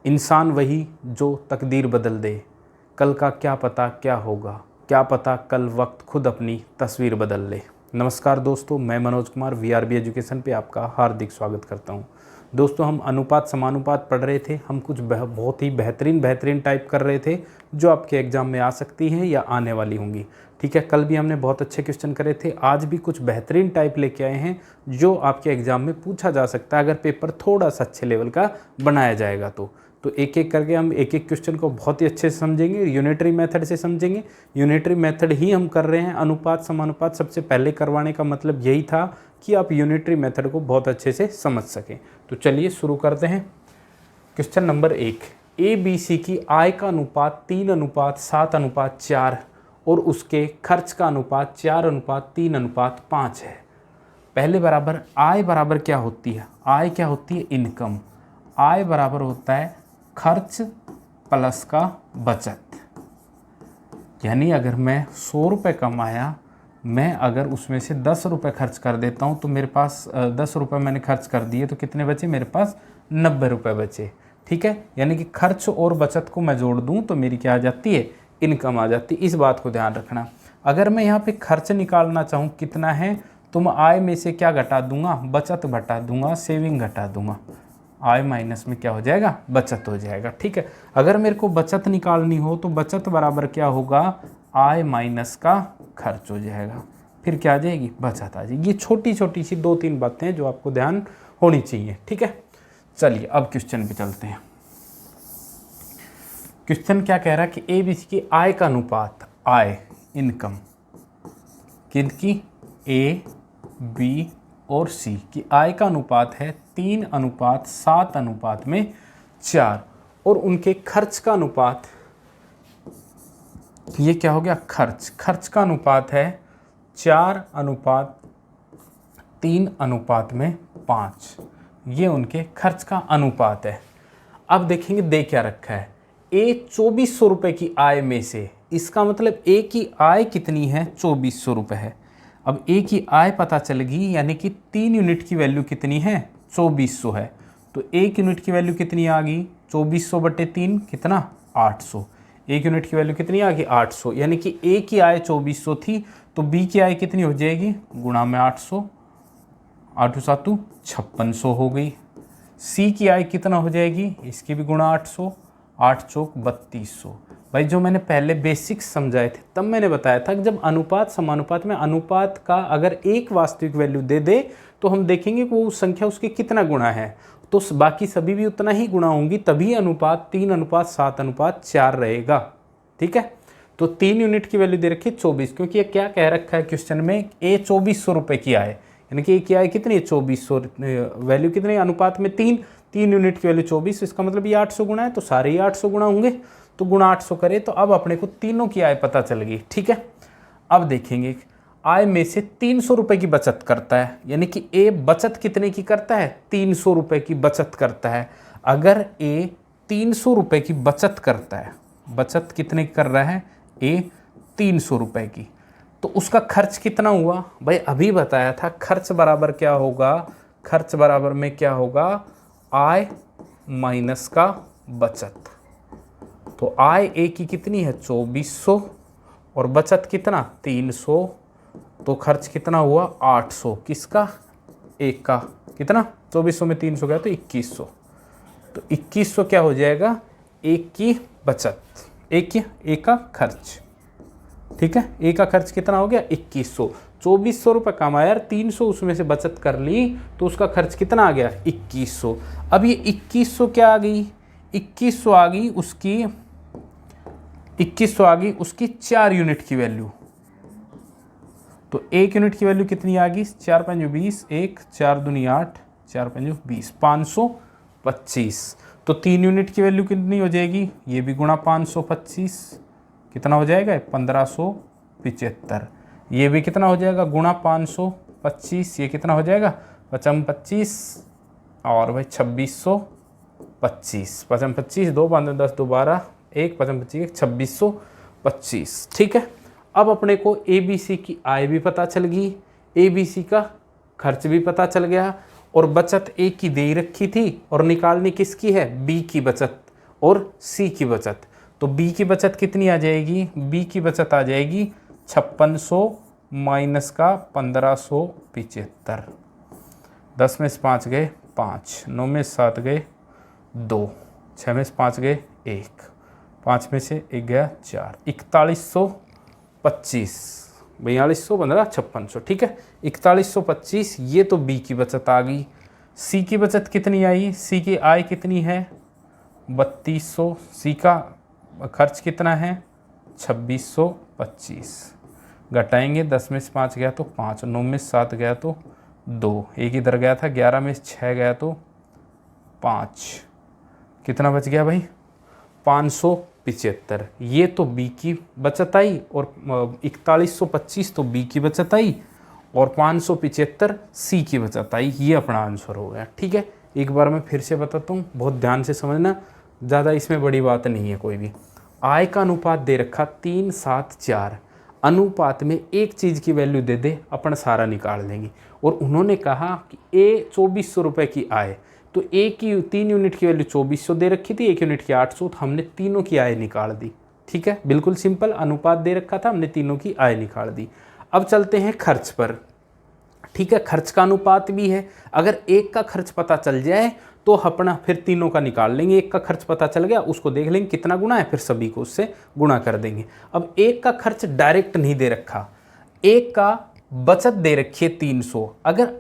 इंसान वही जो तकदीर बदल दे, कल का क्या पता क्या होगा, क्या पता कल वक्त खुद अपनी तस्वीर बदल ले। नमस्कार दोस्तों, मैं मनोज कुमार वीआरबी एजुकेशन पे आपका हार्दिक स्वागत करता हूं। दोस्तों, हम अनुपात समानुपात पढ़ रहे थे। हम कुछ बहुत ही बेहतरीन टाइप कर रहे थे जो आपके एग्जाम में आ सकती हैं या आने वाली होंगी। ठीक है, कल भी हमने बहुत अच्छे क्वेश्चन करे थे। आज भी कुछ बेहतरीन टाइप लेके आए हैं जो आपके एग्जाम में पूछा जा सकता है अगर पेपर थोड़ा सा अच्छे लेवल का बनाया जाएगा तो एक एक करके हम एक एक क्वेश्चन को बहुत ही अच्छे से समझेंगे, यूनिटरी मेथड से समझेंगे। यूनिटरी मेथड ही हम कर रहे हैं। अनुपात समानुपात सबसे पहले करवाने का मतलब यही था कि आप यूनिटरी मेथड को बहुत अच्छे से समझ सकें। तो चलिए शुरू करते हैं। क्वेश्चन नंबर 1, ABC की आय का अनुपात 3:7:4 और उसके खर्च का अनुपात 4:3:5 है। पहले बराबर आय बराबर क्या होती है? आय क्या होती है? इनकम। आय बराबर होता है खर्च प्लस का बचत। यानी अगर मैं 100 रुपये कमाया, मैं अगर उसमें से 10 रुपये खर्च कर देता हूँ तो मेरे पास 10 रुपये मैंने खर्च कर दिए तो कितने बचे? मेरे पास 90 रुपये बचे। ठीक है, यानी कि खर्च और बचत को मैं जोड़ दूँ तो मेरी क्या आ जाती है? इनकम आ जाती है। इस बात को ध्यान रखना। अगर मैं यहाँ पे खर्च निकालना चाहूँ कितना है तो मैं आय में से क्या घटा दूंगा? बचत घटा दूंगा, सेविंग घटा दूंगा। आय माइनस में क्या हो जाएगा? बचत हो जाएगा। ठीक है, अगर मेरे को बचत निकालनी हो तो बचत बराबर क्या होगा? आय माइनस का खर्च हो जाएगा। फिर क्या आ जाएगी? बचत आ जाएगी। ये छोटी छोटी सी 2-3 बातें हैं जो आपको ध्यान होनी चाहिए। ठीक है, चलिए अब क्वेश्चन पे चलते हैं। क्वेश्चन क्या कह रहा है कि ABC की आय का अनुपात, आय इनकम किनकी? A, B और C की आय का अनुपात है 3:7:4 और उनके खर्च का अनुपात, ये क्या हो गया? खर्च का अनुपात है 4:3:5। ये उनके खर्च का अनुपात है। अब देखेंगे दे क्या रखा है। A 2400 रुपये की आय में से, इसका मतलब A की आय कितनी है? 2400 रुपये है। अब A की आय पता चल गई, यानी कि 3 यूनिट की वैल्यू कितनी है? 2400 है। तो 1 यूनिट की वैल्यू कितनी आ गई? 2400/3 कितना? 800। 1 यूनिट की वैल्यू कितनी आ गई? 800। यानी कि A की आय 2400 थी तो B की आय कितनी हो जाएगी? गुणा में 800, 8 7 5600 हो गई। C की आय कितना हो जाएगी? इसकी भी गुणा 800, 8 चौक 3200। भाई जो मैंने पहले बेसिक्स समझाए थे तब मैंने बताया था कि जब अनुपात समानुपात में अनुपात का अगर एक वास्तविक वैल्यू दे दे तो हम देखेंगे कि वो संख्या उसके कितना गुणा है, तो बाकी सभी भी उतना ही गुणा होंगी, तभी अनुपात 3:7:4 रहेगा। ठीक है, तो 3 यूनिट की वैल्यू दे रखी है 24, क्योंकि ये क्या कह रखा है क्वेश्चन में? A 2400 रुपये की आय, यानी कि A की आय कितनी है? 2400। वैल्यू कितनी है? अनुपात में 3 यूनिट की वैल्यू 24, इसका मतलब ये 800 गुणा है तो सारे ही 800 गुणा होंगे। तो गुणा 800 करे तो अब अपने को तीनों की आय पता चल गई। ठीक है, अब देखेंगे आय में से 300 रुपये की बचत करता है, यानी कि A बचत कितने की करता है? 300 रुपये की बचत करता है। अगर A 300 रुपये की बचत करता है, बचत कितने की कर रहा है? A 300 रुपये की, तो उसका खर्च कितना हुआ? भाई अभी बताया था खर्च बराबर क्या होगा? खर्च बराबर में क्या होगा? आय माइनस का बचत। तो आय A की कितनी है? 2400 और बचत कितना? 300, तो खर्च कितना हुआ? 800। किसका? A का। कितना? 2400 में 300 गया तो 2100। तो 2100 क्या हो जाएगा? A की बचत, A का खर्च। ठीक है, A का खर्च कितना हो गया? 2100। 2400 रुपये कमाया यार, 300 उसमें से बचत कर ली तो उसका खर्च कितना आ गया? 2100। अब ये 2100 क्या आ गई? 2100 आ गई उसकी 4 यूनिट की वैल्यू। तो 1 यूनिट की वैल्यू कितनी आ गई? 4 5 20, 1 4 दूनी 8, 4 5 20, 525। तो 3 यूनिट की वैल्यू कितनी हो जाएगी? ये भी गुणा 525, कितना हो जाएगा? 1575। ये भी कितना हो जाएगा? गुणा 525, ये कितना हो जाएगा? 55 और भाई 2625। 55 2 5 10 2 12, 1 55 2625। ठीक है, अब अपने को ABC की आय भी पता चल गई, ABC का खर्च भी पता चल गया और बचत A की दे रखी थी और निकालनी किसकी है? B की बचत। और सी की बचत। तो बी की बचत कितनी आ जाएगी, बी की बचत आ जाएगी 5600 माइनस का 1575। 10 में से 5 गए 5, 9 में से 7 गए 2, 6 में से 5 गए 1, 5 में से 1 गया 4, 4125, 4215 5600, ठीक है 4125। ये तो बी की बचत आ गई। सी की बचत कितनी आई, सी की आय कितनी है 3200, सी का खर्च कितना है 2625, घटाएंगे 10 में से 5 गया तो 5, 9 में से 7 गया तो 2, एक इधर गया था, 11 में से 6 गया तो 5, कितना बच गया भाई 575। ये तो बी की बचत आई और 4125 तो बी की बचत आई और 575 सी की बचत आई। ये अपना आंसर हो गया, ठीक है। एक बार मैं फिर से बताता हूँ, बहुत ध्यान से समझना, ज़्यादा इसमें बड़ी बात नहीं है कोई भी। आय का अनुपात दे रखा 3-7-4, अनुपात में एक चीज़ की वैल्यू दे दे, अपन सारा निकाल लेंगे। और उन्होंने कहा कि ए 2400 रुपये की आय, तो ए की 3 यूनिट की वैल्यू 2400 दे रखी थी, 1 यूनिट की 800, तो हमने तीनों की आय निकाल दी, ठीक है। बिल्कुल सिंपल, अनुपात दे रखा था, हमने तीनों की आय निकाल दी। अब चलते हैं खर्च पर, ठीक है। खर्च का अनुपात भी है, अगर एक का खर्च पता चल जाए तो अपना फिर तीनों का निकाल लेंगे। एक का खर्च पता चल गया, उसको देख लेंगे कितना गुना है, फिर सभी को उससे गुणा कर देंगे। अब एक का खर्च डायरेक्ट नहीं दे रखा, एक का बचत दे रखी है 300। अगर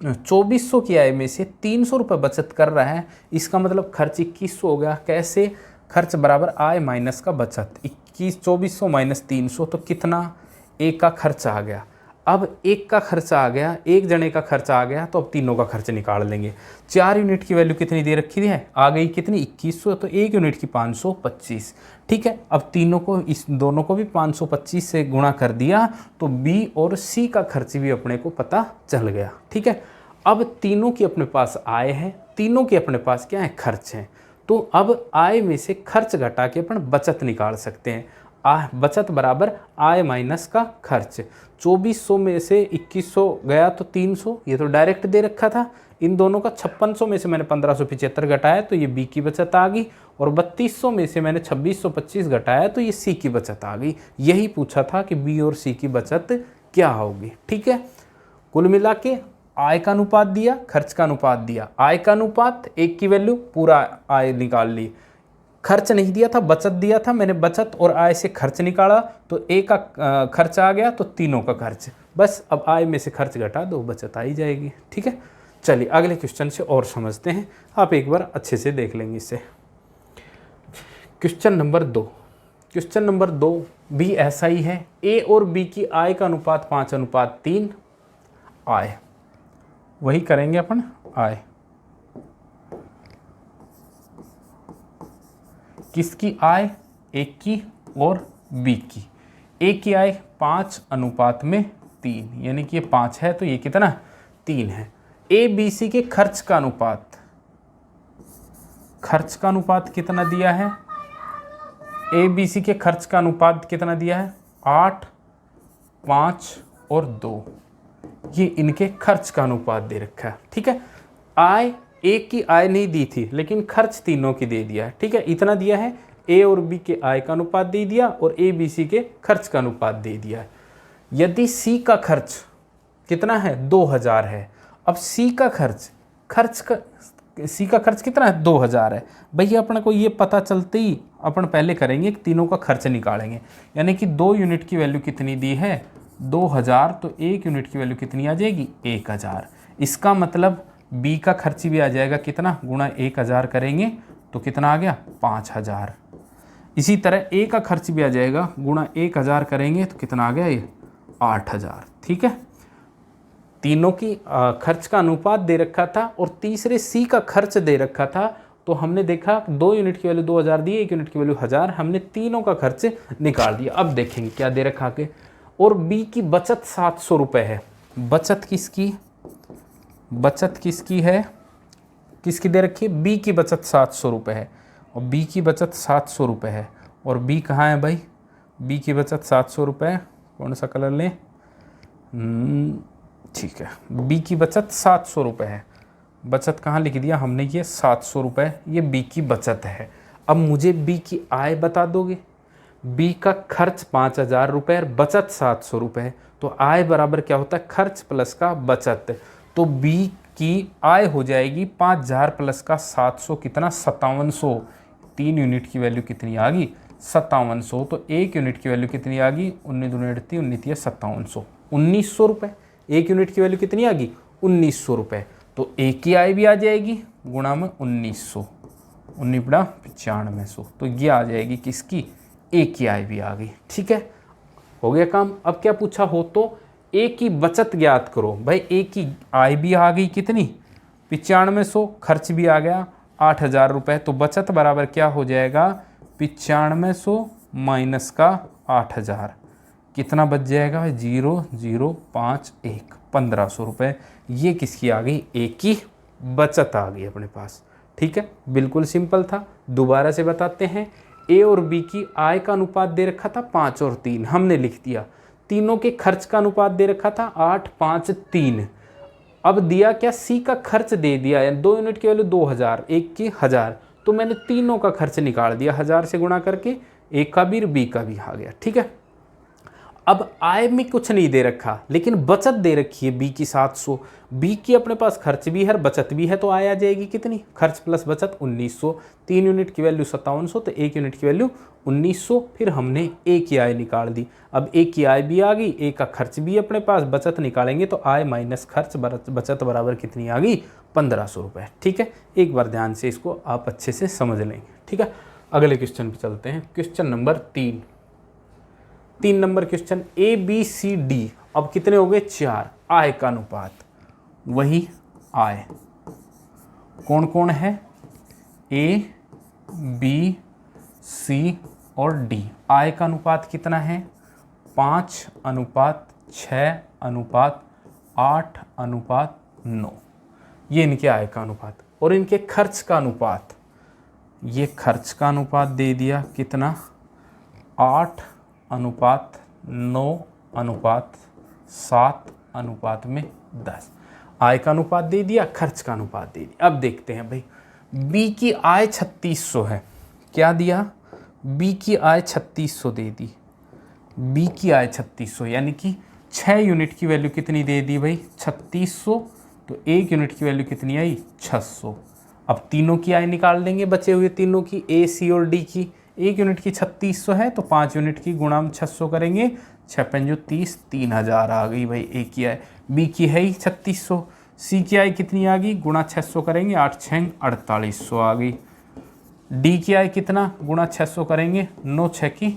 2400 की आय में से 300 रुपये बचत कर रहा है, इसका मतलब खर्च 2100 हो गया। कैसे, खर्च बराबर आय माइनस का बचत, 2400 माइनस 300, तो कितना एक का खर्च आ गया। अब एक का खर्चा आ गया, एक जने का खर्चा आ गया, तो अब तीनों का खर्च निकाल लेंगे। 4 यूनिट की वैल्यू कितनी दे रखी है, आ गई कितनी 2100, तो 1 यूनिट की 525, ठीक है। अब तीनों को, इस दोनों को भी 525 से गुणा कर दिया, तो बी और सी का खर्च भी अपने को पता चल गया, ठीक है। अब तीनों की अपने पास आय है, तीनों के अपने पास क्या है, खर्च है। तो अब आय में से खर्च घटा के अपन बचत निकाल सकते हैं। बचत बराबर आय माइनस का खर्च। 2400 में से 2100 गया तो 300, ये तो डायरेक्ट दे रखा था। इन दोनों का 5600 में से मैंने 1575 घटाया, तो ये बी की बचत आ गई। और 3200 में से मैंने 2625 घटाया, तो ये सी की बचत आ गई। यही पूछा था कि बी और सी की बचत क्या होगी, ठीक है। कुल मिला के आय का अनुपात दिया, खर्च का अनुपात दिया। आय का अनुपात, एक की वैल्यू, पूरा आय निकाल ली। खर्च नहीं दिया था, बचत दिया था, मैंने बचत और आय से खर्च निकाला, तो ए का खर्च आ गया, तो तीनों का खर्च। बस अब आय में से खर्च घटा दो, बचत आ ही जाएगी, ठीक है। चलिए अगले क्वेश्चन से और समझते हैं, आप एक बार अच्छे से देख लेंगे इसे। क्वेश्चन नंबर 2, क्वेश्चन नंबर 2 भी ऐसा ही है। ए और बी की आय का अनुपात 5:3, आय वही करेंगे अपन, आय किसकी आय, एक की और बी की। ए की आय 5:3, यानी कि ये 5 है, तो ये कितना 3 है। ए बी सी के खर्च का अनुपात, खर्च का अनुपात कितना दिया है, ए बी सी के खर्च का अनुपात कितना दिया है 8, 5 और 2, ये इनके खर्च का अनुपात दे रखा है, ठीक है। आय, एक की आय नहीं दी थी, लेकिन खर्च तीनों की दे दिया है, ठीक है। इतना दिया है, ए और बी के आय का अनुपात दे दिया और ए बी सी के खर्च का अनुपात दे दिया है। यदि सी का खर्च कितना है 2000 है, अब सी का खर्च सी का खर्च कितना है 2000 है। भैया अपने को ये पता चलते ही अपन पहले करेंगे कि तीनों का खर्च निकालेंगे। यानी कि 2 यूनिट की वैल्यू कितनी दी है 2000, तो 1 यूनिट की वैल्यू कितनी आ जाएगी 1000। इसका मतलब बी का खर्च भी आ जाएगा कितना, गुणा 1000 करेंगे तो कितना आ गया 5000। इसी तरह ए का खर्च भी आ जाएगा, गुणा 1000 करेंगे तो कितना आ गया ये 8000, ठीक है। तीनों की खर्च का अनुपात दे रखा था और तीसरे सी का खर्च दे रखा था। तो हमने देखा 2 यूनिट की वैल्यू 2000 दी, 1 यूनिट की वैल्यू 1000, हमने तीनों का खर्च निकाल दिया। अब देखेंगे क्या दे रखा के। और बी की बचत 700 रुपये है। बचत किसकी है, किसकी दे रखी है, बी की बचत 700 रुपये है। और बी की बचत 700 रुपये है, और बी कहाँ है भाई, बी की बचत 700 रुपये, कौन सा कलर लें, ठीक है। बी की बचत 700 रुपये है, बचत कहाँ लिख दिया हमने, ये 700 रुपये, ये बी की बचत है। अब मुझे बी की आय बता दोगे। बी का खर्च 5,000 रुपये और बचत 700 रुपये, तो आय बराबर क्या होता है, खर्च प्लस का बचत। तो बी की आय हो जाएगी 5,000 प्लस का 700, कितना 5700। 3 यूनिट की वैल्यू कितनी आ गई, 5700। तो 1 यूनिट की वैल्यू कितनी आ गई, 19 दूनी 38, 19 5700, 1900 रुपये। 1 यूनिट की वैल्यू कितनी आ गई, 1900 रुपये। तो ए की आय भी आ जाएगी गुणा में 1900, 19 बड़ा 9500, तो ये आ जाएगी किसकी, ए की आय भी आ गई। ठीक है, हो गया काम। अब क्या पूछा हो, तो ए की बचत ज्ञात करो। भाई ए की आय भी आ गई कितनी, 9500, खर्च भी आ गया 8,000 रुपये, तो बचत बराबर क्या हो जाएगा, 9500 माइनस का 8,000, कितना बच जाएगा, 0,051, 1500 रुपये। ये किसकी आ गई, ए की बचत आ गई अपने पास। ठीक है, बिल्कुल सिंपल था। दोबारा से बताते हैं, ए और बी की आय का अनुपात दे रखा था 5 और 3, हमने लिख दिया। तीनों के खर्च का अनुपात दे रखा था 8, 5, 3। अब दिया क्या, सी का खर्च दे दिया है, 2 यूनिट की वैल्यू 2000, एक की 1000, तो मैंने तीनों का खर्च निकाल दिया 1000 से गुणा करके, ए का भी और बी का भी आ गया। ठीक है, अब आय में कुछ नहीं दे रखा, लेकिन बचत दे रखी है बी की 700। बी की अपने पास खर्च भी है बचत भी है, तो आय आ जाएगी कितनी, खर्च प्लस बचत 1900। 3 यूनिट की वैल्यू 5700, तो 1 यूनिट की वैल्यू 1900। फिर हमने ए की आय निकाल दी। अब ए की आय भी आ गई, ए का खर्च भी अपने पास, बचत निकालेंगे तो आय माइनस खर्च बचत बराबर कितनी आ गई, 1500 रुपये। ठीक है, एक बार ध्यान से इसको आप अच्छे से समझ लेंगे। ठीक है, अगले क्वेश्चन पे चलते हैं। Question number 3 number question, A B C D, अब कितने हो गए, 4। आय का अनुपात, वही आय कौन कौन है, ए बी सी और डी। आय का अनुपात कितना है, 5:6:8:9। ये इनके आय का अनुपात। और इनके खर्च का अनुपात, ये खर्च का अनुपात दे दिया कितना, 8:9:7:10। आय का अनुपात दे दिया, खर्च का अनुपात दे दिया। अब देखते हैं भाई, बी की आय 3600 है, क्या दिया, बी की आय 3600 दे दी। बी की आय 3600 यानी कि 6 यूनिट की वैल्यू कितनी दे दी भाई, 3600, तो 1 यूनिट की वैल्यू कितनी आई, 600। अब तीनों की आय निकाल देंगे, बचे हुए तीनों की, ए सी और डी की। 1 यूनिट की 3600 है, तो 5 यूनिट की गुणा में 600 करेंगे, 6×5 3000 आ गई भाई ए की आय। बी की है ही 3600, सी की आय कितनी आ गई, गुणा 600 करेंगे, 8×6 4800 आ गई। डी की आय कितना, गुणा 600 करेंगे, 9×6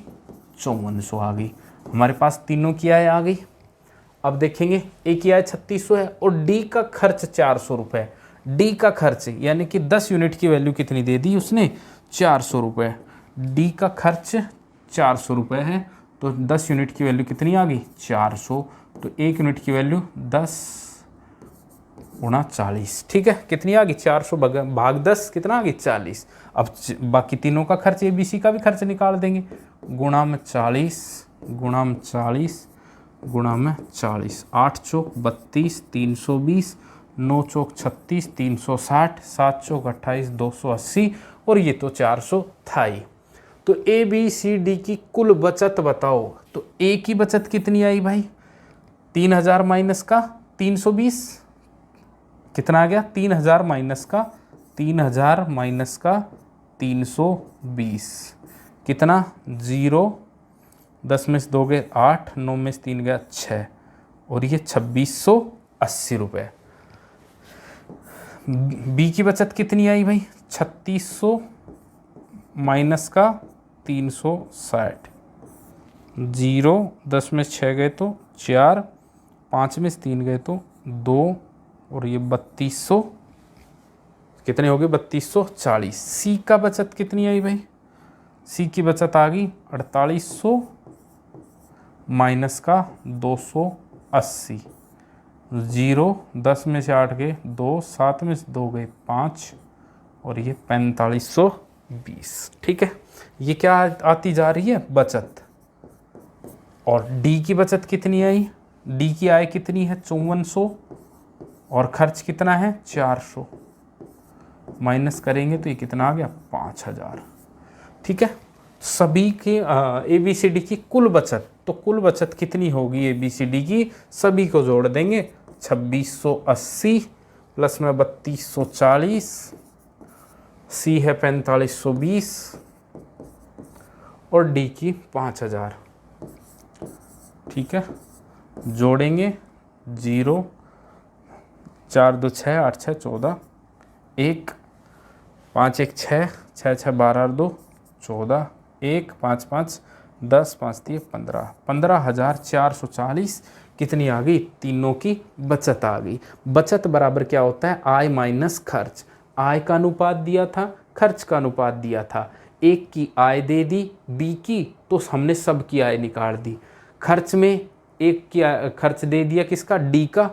5400 आ गई। हमारे पास तीनों की आय आ गई। अब देखेंगे, ए की आय 3600 है और डी का खर्च 400 रुपये। डी का खर्च यानी कि 10 यूनिट की वैल्यू कितनी दे दी उसने, 400 रुपये। डी का खर्च 400 रुपये है, तो 10 यूनिट की वैल्यू कितनी आ गई, 400। तो 1 यूनिट की वैल्यू 10×40, ठीक है, कितनी आ गई, 400 भाग 10 कितना आ गई, 40। अब बाकी तीनों का खर्च, ए बी सी का भी खर्च निकाल देंगे, गुणा में 40, गुणा में 40, गुणा में 40। 8×4 32, 320, 9×4 36, 360, 7×4 28, 280, और ये तो 400 था ही। तो ए बी सी डी की कुल बचत बताओ। तो ए की बचत कितनी आई भाई, 3000 माइनस का 320, कितना आ गया, 3000 माइनस का 320, कितना, 0, 10 में से 2 गए 8, 9 में से 3 गया 6, और ये 2680 रुपये। बी की बचत कितनी आई भाई, 3600 माइनस का 360, 0, 10 में से 6 गए तो 4, 5 में से 3 गए तो 2, और ये 3200, कितने हो गए, 3240। सी का बचत कितनी आई भाई, सी की बचत आ गई 4800 माइनस का 280, 0, 10 में से 8 गए 2, 7 में से 2 गए 5, और ये 4520। ठीक है, ये क्या आती जा रही है, बचत। और डी की बचत कितनी आई, डी की आय कितनी है 5400, और खर्च कितना है 400, माइनस करेंगे तो ये कितना आ गया 5000। ठीक है। सभी के ABCD की कुल बचत, तो कुल बचत कितनी होगी ABCD की, सभी को जोड़ देंगे 2680 प्लस में 3240, C है 4520 और D की 5000। ठीक है, जोड़ेंगे 0, 4 2 6 8 6 14, 1 5 1 6 6 6 12 2 14, 1 5 5 10 5 3 15, 15,440 कितनी आ गई, तीनों की बचत आ गई। बचत बराबर क्या होता है, आय माइनस खर्च। आय का अनुपात दिया था, खर्च का अनुपात दिया था। एक की आय दे दी बी की, तो हमने सब की आय निकाल दी। खर्च में एक की खर्च दे दिया किसका, डी का,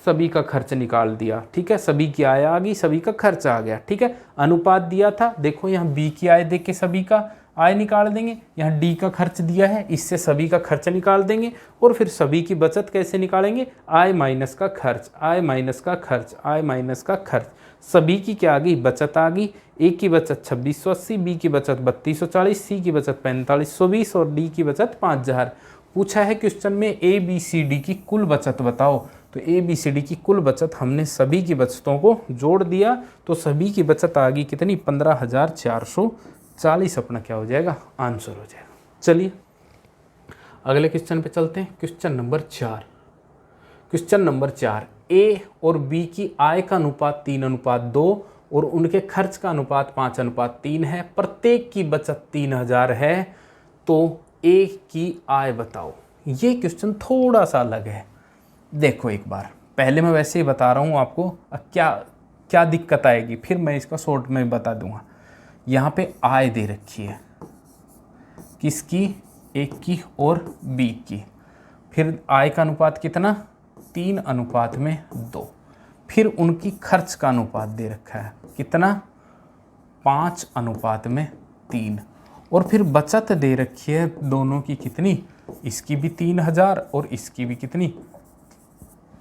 सभी का खर्च निकाल दिया। ठीक है, सभी की आय आ गई, सभी का खर्च आ गया। ठीक है, अनुपात दिया था, देखो यहाँ बी की आय देख के सभी का आय निकाल देंगे, यहाँ डी का खर्च दिया है, इससे सभी का खर्च निकाल देंगे, और फिर सभी की बचत कैसे निकालेंगे, आय माइनस का खर्च, आय माइनस का खर्च, आय माइनस का खर्च। सभी की क्या आ गई, बचत आ गई। ए की बचत 2680, बी की बचत 3240, सी की बचत 4520 और डी की बचत 5000। पूछा है क्वेश्चन में ABCD की कुल बचत बताओ, तो ABCD की कुल बचत हमने सभी की बचतों को जोड़ दिया, तो सभी की बचत आ गई कितनी, 15,440 अपना क्या हो जाएगा, आंसर हो जाएगा। चलिए अगले क्वेश्चन पे चलते हैं। Question number 4। क्वेश्चन नंबर 4, ए और बी की आय का अनुपात 3:2 और उनके खर्च का अनुपात 5:3 है। प्रत्येक की बचत 3000 है, तो ए की आय बताओ। ये क्वेश्चन थोड़ा सा अलग है। देखो एक बार, पहले मैं वैसे ही बता रहा हूँ आपको, क्या क्या दिक्कत आएगी, फिर मैं इसका शॉर्ट में बता दूंगा। यहाँ पे आय दे रखी है किसकी, एक की और बी की। फिर आय का अनुपात कितना, 3:2। फिर उनकी खर्च का अनुपात दे रखा है कितना, 5:3। और फिर बचत दे रखी है दोनों की कितनी, इसकी भी 3000 और इसकी भी कितनी,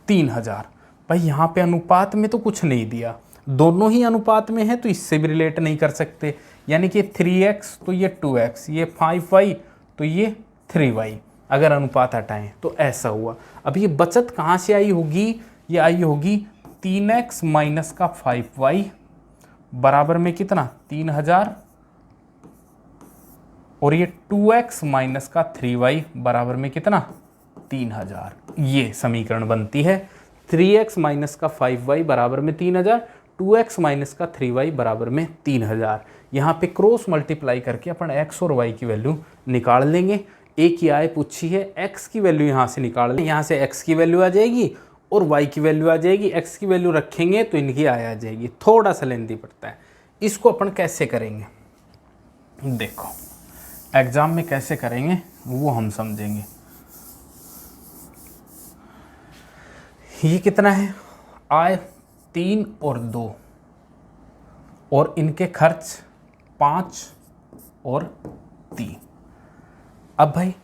3000। भाई यहाँ पे अनुपात में तो कुछ नहीं दिया, दोनों ही अनुपात में है, तो इससे भी रिलेट नहीं कर सकते। यानी कि 3x तो ये 2x, ये 5y तो ये 3y, अगर अनुपात हटाएं तो ऐसा हुआ। अब ये बचत कहाँ से आई होगी, ये आई होगी 3x माइनस का 5y बराबर में कितना, 3000, और ये 2x माइनस का 3y बराबर में कितना, 3000। ये समीकरण बनती है। 3x माइनस का 5y बराबर में 3000, 2x माइनस का 3y बराबर में 3000। यहाँ पे क्रॉस मल्टीप्लाई करके अपन x और y की वैल्यू निकाल लेंगे। ए की आय पूछी है, x की वैल्यू यहाँ से निकाल लें, यहाँ से x की वैल्यू आ जाएगी और y की वैल्यू आ जाएगी। x की वैल्यू रखेंगे तो इनकी आय आ जाएगी। थोड़ा सा लेंदी पड़ता है। इसको अपन कैसे करेंगे, देखो एग्जाम में कैसे करेंगे वो हम समझेंगे। ये कितना है, आय 3 और 2 और इनके खर्च 5 और 3। अब भाई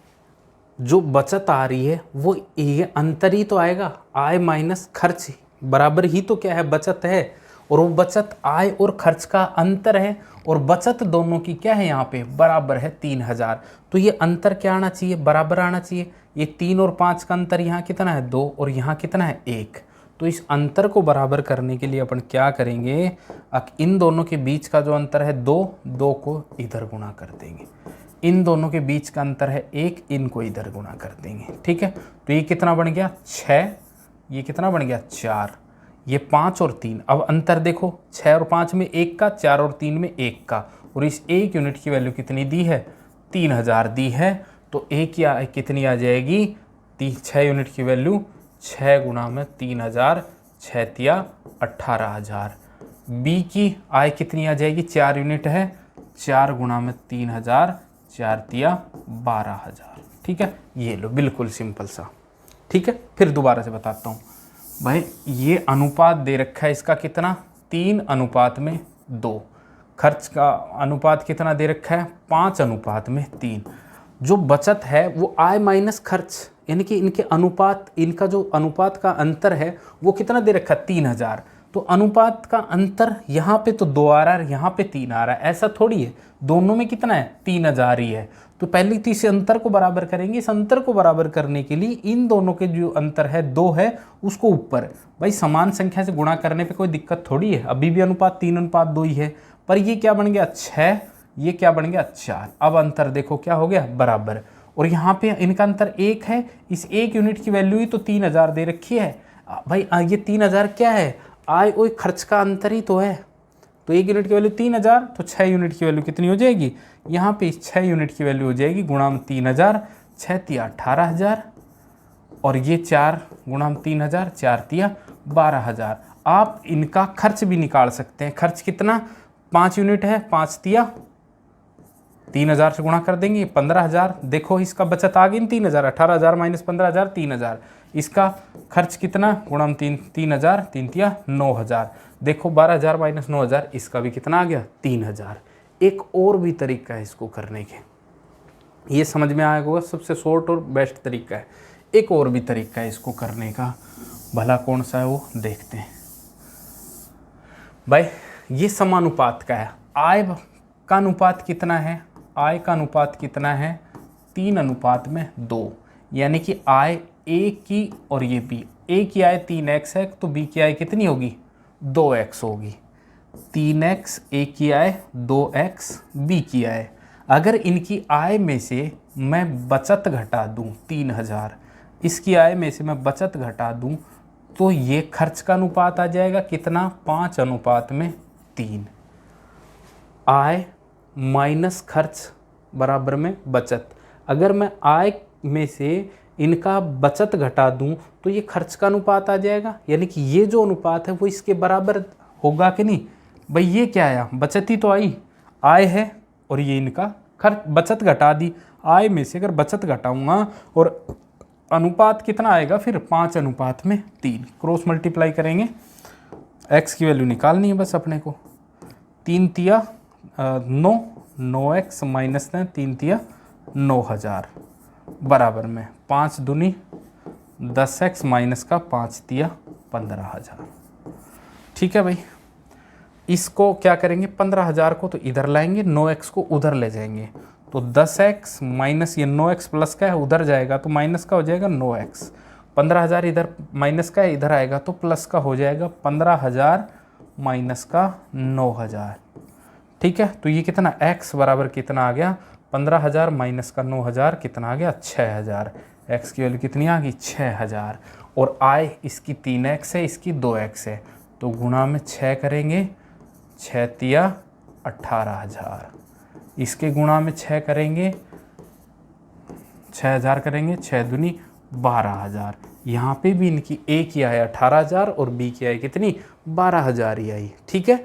जो बचत आ रही है वो ये अंतर ही तो आएगा, आय माइनस खर्च बराबर ही तो क्या है, बचत है। और वो बचत आय और खर्च का अंतर है, और बचत दोनों की क्या है, यहाँ पे बराबर है 3000। तो ये अंतर क्या आना चाहिए, बराबर आना चाहिए। ये 3 और 5 का अंतर यहाँ कितना है, 2, और यहाँ कितना है, 1। तो इस अंतर को बराबर करने के लिए अपन क्या करेंगे, इन दोनों के बीच का जो अंतर है 2 को इधर गुणा कर देंगे। इन दोनों के बीच का अंतर है 1, इनको इधर गुणा कर देंगे। ठीक है, तो ये कितना बन गया 6, ये कितना बन गया 4, ये 5 और 3। अब अंतर देखो, 6 और 5 में 1 का, 4 और 3 में 1 का, और इस 1 यूनिट की वैल्यू कितनी दी है, 3000 दी है। तो ए की कितनी आ जाएगी, 6 यूनिट की वैल्यू 6 गुणा में 3000, 6 तिया 18000। बी की आय कितनी आ जाएगी, 4 यूनिट है, 4 गुणा में 3000, 4 तिया 12000। ठीक है, ये लो बिल्कुल सिंपल सा। ठीक है, फिर दोबारा से बताता हूँ भाई। ये अनुपात दे रखा है इसका कितना, 3:2। खर्च का अनुपात कितना दे रखा है, 5:3। जो बचत है वो आय माइनस खर्च, यानी कि इनके अनुपात, इनका जो अनुपात का अंतर है वो कितना दे रखा है, 3000। तो अनुपात का अंतर यहाँ पे तो 2 आ रहा है, यहाँ पे 3 आ रहा है, ऐसा थोड़ी है। दोनों में कितना है, 3000 ही है। तो पहले तो इस अंतर को बराबर करेंगे। इस अंतर को बराबर करने के लिए इन दोनों के जो अंतर है 2 है उसको ऊपर, भाई समान संख्या से गुणा करने पे कोई दिक्कत थोड़ी है। अभी भी अनुपात 3:2 ही है, पर ये क्या बन गया 6, ये क्या बन गया 4। अब अंतर देखो क्या हो गया, बराबर। और यहाँ पे इनका अंतर 1 है, इस 1 यूनिट की वैल्यू ही तो 3000 दे रखी है भाई। ये 3000 क्या है, आय और खर्च का अंतर ही तो है। तो 1 यूनिट की वैल्यू 3000, तो 6 यूनिट की वैल्यू कितनी हो जाएगी, यहाँ पे 6 यूनिट की वैल्यू हो जाएगी गुणा में 3000, 6 तिया 18000 और ये 4 गुणा में 3000, 4 तिया 12000। आप इनका खर्च भी निकाल सकते हैं। खर्च कितना, 5 यूनिट है, 5 तिया 3000 से गुणा कर देंगे 15000। देखो इसका बचत आ गई 3000, 18000 माइनस 15000 3000। इसका खर्च कितना, गुणा में 3000, 3 तिया 9000। देखो 12000 माइनस 9000, इसका भी कितना आ गया 3000। एक और भी तरीका है इसको करने के, ये समझ में आएगा होगा, सबसे शॉर्ट और बेस्ट तरीका है। एक और भी तरीका है इसको करने का, भला कौन सा है वो देखते हैं। भाई ये समानुपात का है, आय का अनुपात कितना है, आय का अनुपात कितना है 3:2, यानी कि आय ए की और ये बी, ए की आय 3x है तो बी की आय कितनी होगी 2x होगी। 3x ए की आय, 2x बी की आय। अगर इनकी आय में से मैं बचत घटा दूं 3000, इसकी आय में से मैं बचत घटा दूं तो ये खर्च का अनुपात आ जाएगा कितना, 5:3। आय माइनस खर्च बराबर में बचत। अगर मैं आय में से इनका बचत घटा दूं तो ये खर्च का अनुपात आ जाएगा, यानी कि ये जो अनुपात है वो इसके बराबर होगा कि नहीं। भाई ये क्या आया, बचत ही तो आई, आय है और ये इनका खर्च, बचत घटा दी। आय में से अगर बचत घटाऊंगा और अनुपात कितना आएगा फिर 5:3। क्रॉस मल्टीप्लाई करेंगे, x की वैल्यू निकालनी है बस अपने को। 3 तिया 9, 9x माइनस 3 तिया 9000 बराबर में 5 दूनी 10x माइनस का 5 तिया 15000। ठीक है भाई, इसको क्या करेंगे, 15000 को तो इधर लाएंगे, 9x को उधर ले जाएंगे, तो 10x माइनस ये 9x प्लस का है उधर जाएगा तो माइनस का हो जाएगा 9x। 15000 इधर माइनस का है, इधर आएगा तो प्लस का हो जाएगा 15000 माइनस का 9000। ठीक है, तो ये कितना x बराबर कितना आ गया, 15000 माइनस का 9000 कितना आ गया 6000। x की वैल्यू कितनी आ गई 6000। और आय इसकी 3x है, इसकी 2x है, तो गुणा में 6 करेंगे, 6 तिया 18000। इसके गुणा में 6 करेंगे, 6000 करेंगे, 6 दूनी 12000। यहाँ पे भी इनकी ए की आय 18000 और बी की आय कितनी 12000 ही आई। ठीक है,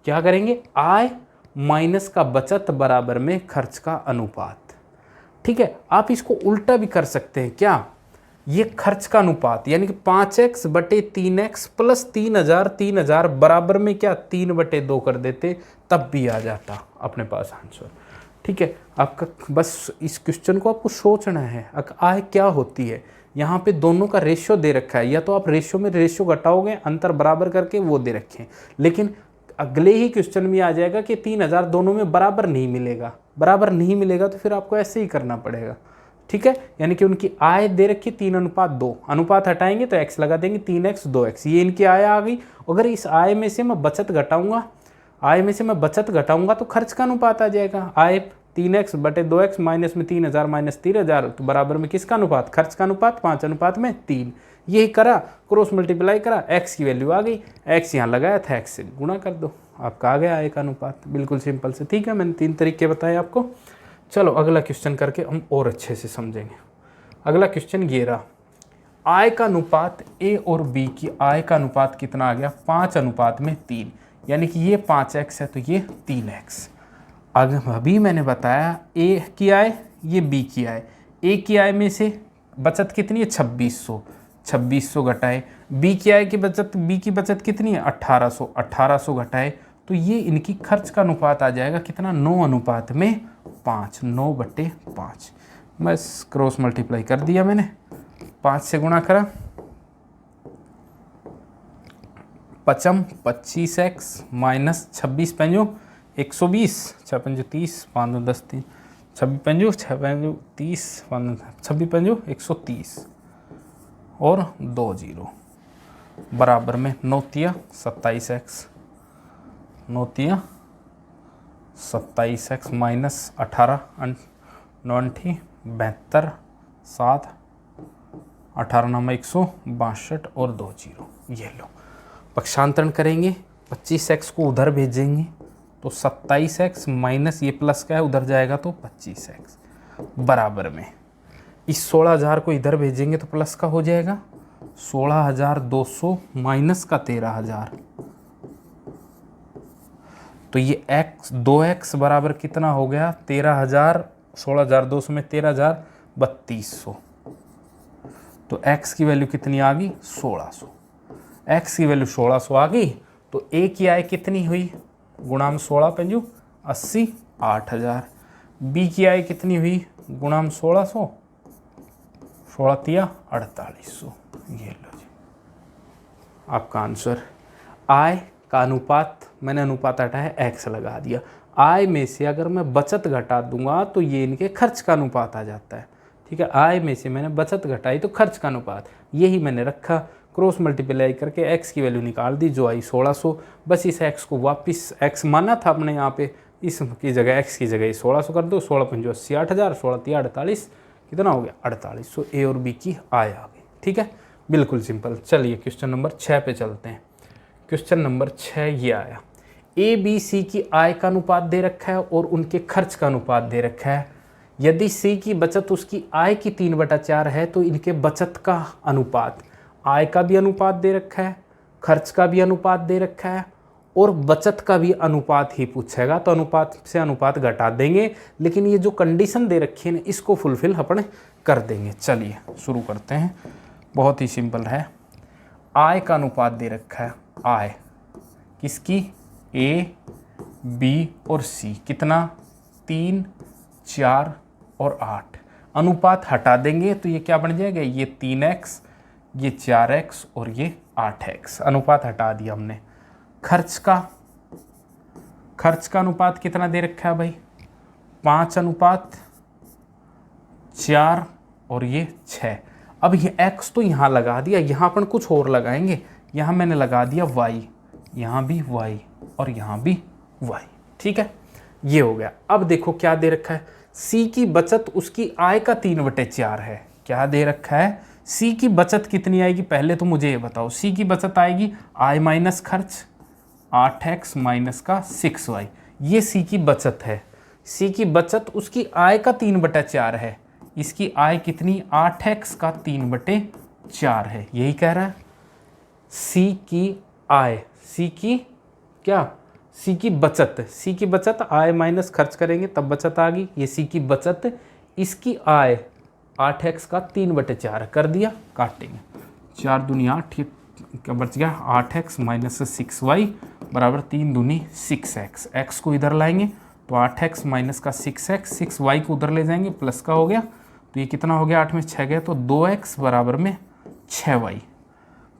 क्या करेंगे, आय माइनस का बचत बराबर में खर्च का अनुपात। ठीक है, आप इसको उल्टा भी कर सकते हैं, क्या, ये खर्च का अनुपात यानी कि 5x बटे 3x प्लस 3000 बराबर में क्या 3/2 कर देते, तब भी आ जाता अपने पास आंसर। ठीक है, आपका बस इस क्वेश्चन को आपको सोचना है, आय क्या होती है। यहाँ पे दोनों का रेशियो दे रखा है, या तो आप रेशियो में रेशियो घटाओगे अंतर बराबर करके वो दे रखे हैं, लेकिन अगले ही क्वेश्चन में आ जाएगा कि 3000 दोनों में बराबर नहीं मिलेगा। बराबर नहीं मिलेगा तो फिर आपको ऐसे ही करना पड़ेगा। ठीक है, यानी कि उनकी आय दे रखी 3:2, अनुपात हटाएंगे तो x लगा देंगे, 3x 2x, ये इनकी आय आ गई। अगर इस आय में से मैं बचत घटाऊंगा, आय में से मैं बचत घटाऊंगा तो खर्च का अनुपात आ जाएगा। आय 3x बटे 2x माइनस में 3000 माइनस 3000, तो बराबर में किसका अनुपात, खर्च का अनुपात, 5:3। यही करा, क्रॉस मल्टीप्लाई करा, x की वैल्यू आ गई, x यहाँ लगाया था, x से गुणा कर दो, आपका आ गया आय का अनुपात। बिल्कुल सिंपल से। ठीक है, मैंने 3 तरीके बताए आपको। चलो अगला क्वेश्चन करके हम और अच्छे से समझेंगे। अगला क्वेश्चन ये रहा, आय का अनुपात ए और बी की आय का अनुपात कितना आ गया 5:3, यानी कि ये 5x है तो ये 3x। अभी मैंने बताया ए की आय, ये बी की आय, ए की आय में से बचत कितनी है 2600 घटाए, बी की आय की बचत, बी की बचत कितनी है 1800 घटाए, तो ये इनकी खर्च का अनुपात आ जाएगा कितना 9:5, 9/5। बस क्रॉस मल्टीप्लाई कर दिया मैंने, 5 से गुणा करा, पचम 25x माइनस 26 पंजो 120, 6 पंजो 30, 5 10 3, 26 पंजो 6 पंजो 30, 26 पंजो 130 और 2 जीरो बराबर में 9 तिया 27x, 9 तिया 27x माइनस 18 90 72 7 18 नामा 162 और 2 जीरो। ये लो पक्षांतरण करेंगे, 25x को उधर भेजेंगे तो 27x माइनस ये प्लस का है उधर जाएगा तो 25x बराबर में इस 16,000 को इधर भेजेंगे तो प्लस का हो जाएगा 16,200 माइनस का 13,000, तो ये x 2x बराबर कितना हो गया 13,000, 16,200 में 13,000 3200, तो x की वैल्यू कितनी आ गई 1600। x की वैल्यू 1600 आ गई तो a की आय कितनी हुई गुणाम 16 पंजू 80 8,000, b की आय कितनी हुई गुणाम 1600 16 तिया 4800। ये लो जी आपका आंसर। आय का अनुपात, मैंने अनुपात हटाया x लगा दिया, आय में से अगर मैं बचत घटा दूंगा तो ये इनके खर्च का अनुपात आ जाता है। ठीक है, आय में से मैंने बचत घटाई तो खर्च का अनुपात यही मैंने रखा, क्रॉस मल्टीप्लाई करके x की वैल्यू निकाल दी जो आई 1600। बस इस x को वापस x माना था अपने यहाँ पे, इसकी जगह x की जगह 1600 कर दो, 16 पंजो 80 8,000, 16 तिया 48, कितना हो गया 4800। ए और बी की आय आ गई। ठीक है, बिल्कुल सिंपल। चलिए क्वेश्चन नंबर 6 पे चलते हैं। क्वेश्चन नंबर 6 ये आया, ए बी सी की आय का अनुपात दे रखा है और उनके खर्च का अनुपात दे रखा है। यदि सी की बचत उसकी आय की 3/4 है तो इनके बचत का अनुपात, आय का भी अनुपात दे रखा है, खर्च का भी अनुपात दे रखा है और बचत का भी अनुपात ही पूछेगा, तो अनुपात से अनुपात घटा देंगे, लेकिन ये जो कंडीशन दे रखी है ना इसको फुलफिल अपन कर देंगे। चलिए शुरू करते हैं, बहुत ही सिंपल है। आय का अनुपात दे रखा है, आय किसकी ए बी और सी, कितना 3 4 और 8, अनुपात हटा देंगे तो ये क्या बन जाएगा, ये 3x, ये 4x और ये 8x, अनुपात हटा दिया हमने। खर्च का अनुपात कितना दे रखा है भाई 5:4 और ये 6। अब ये x तो यहाँ लगा दिया, यहाँ अपन कुछ और लगाएंगे, यहाँ मैंने लगा दिया y, यहाँ भी y और यहाँ भी y। ठीक है, ये हो गया। अब देखो क्या दे रखा है, c की बचत उसकी आय का 3/4 है। क्या दे रखा है, c की बचत कितनी आएगी, पहले तो मुझे ये बताओ। c की बचत आएगी आय माइनस खर्च 8x माइनस का 6y, ये c की बचत है। c की बचत उसकी आय का 3/4 है, इसकी आय कितनी 8x का 3/4 है, यही कह रहा है। c की आय, c की क्या, c की बचत, c की बचत आय माइनस खर्च करेंगे तब बचत आ गई, ये c की बचत, इसकी आय 8x का 3/4 कर दिया, काटेंगे 4 दूनी 8, ये क्या बच गया 8x माइनस 6y बराबर 3 दूनी 6x, x को इधर लाएंगे तो 8x माइनस का 6x, 6y को उधर ले जाएंगे प्लस का हो गया, तो ये कितना हो गया 8 में 6 गया तो 2x बराबर में 6y,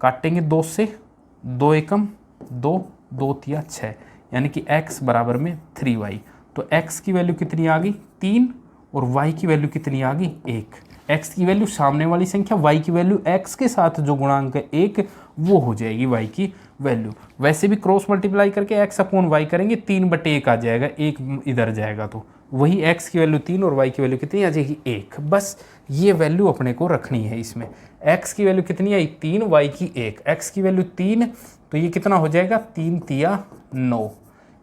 काटेंगे 2 से, 2 एकम 2, 2 तिया 6, यानी कि x बराबर में 3y, तो x की वैल्यू कितनी आ गई 3 और y की वैल्यू कितनी आ गई 1। x की वैल्यू सामने वाली संख्या, y की वैल्यू x के साथ जो गुणांक है 1 वो हो जाएगी y की वैल्यू। वैसे भी क्रॉस मल्टीप्लाई करके x अपॉन y करेंगे 3/1 आ जाएगा, 1 इधर जाएगा तो वही x की वैल्यू 3 और y की वैल्यू कितनी आ जाएगी 1। बस ये वैल्यू अपने को रखनी है इसमें। x की वैल्यू कितनी आई 3, y की 1, x की वैल्यू 3 तो ये कितना हो जाएगा 3 तिया 9,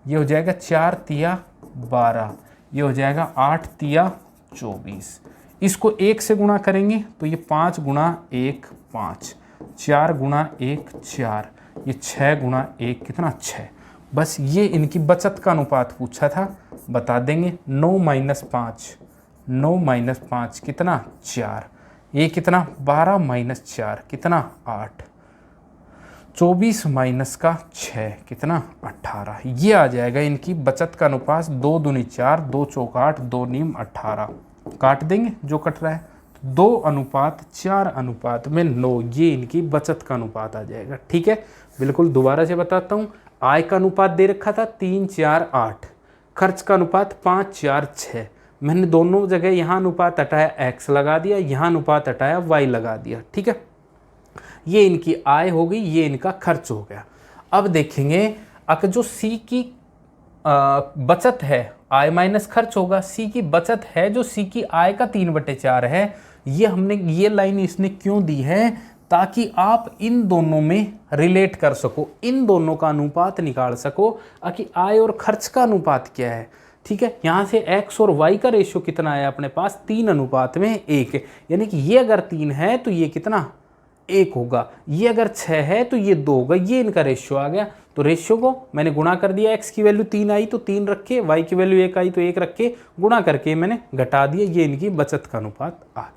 ये हो जाएगा 4 तिया 12, ये हो जाएगा 8 तिया 24। इसको 1 से गुणा करेंगे तो ये 5 गुणा 1 5, 4 गुणा 1 4, ये 6 गुणा 1 कितना 6। बस ये इनकी बचत का अनुपात पूछा था, बता देंगे। 9 माइनस 5, 9 माइनस 5 कितना 4, ये कितना 12 माइनस 4 कितना 8, 24 माइनस का 6 कितना 18, ये आ जाएगा इनकी बचत का अनुपात। 2 दूनी 4, 2 चौक 8, 2 नीम 18, काट देंगे जो कट रहा है, 2:4:9, ये इनकी बचत का अनुपात आ जाएगा। ठीक है, बिल्कुल दोबारा से बताता हूँ। आय का अनुपात दे रखा था 3:4:8, खर्च का अनुपात 5:4:6। मैंने दोनों जगह यहाँ अनुपात हटाया x लगा दिया, यहाँ अनुपात हटाया y लगा दिया। ठीक है, ये इनकी आय हो गई, ये इनका खर्च हो गया। अब देखेंगे अगर जो C की बचत है, आय माइनस खर्च होगा, C की बचत है जो C की आय का 3/4 है। ये हमने ये लाइन इसने क्यों दी है, ताकि आप इन दोनों में रिलेट कर सको, इन दोनों का अनुपात निकाल सको कि आय और खर्च का अनुपात क्या है। ठीक है, यहाँ से x और y का रेशियो कितना है अपने पास, 3:1 है। यानी कि ये अगर 3 है तो ये कितना, 1 होगा। ये अगर 6 है तो ये 2 होगा। ये इनका रेशियो आ गया। तो रेशियो को मैंने गुणा कर दिया, x की वैल्यू 3 आई तो 3 रखे, y की वैल्यू 1 आई तो 1 रखे, गुणा करके मैंने घटा दिया। ये इनकी बचत का अनुपात आ गया।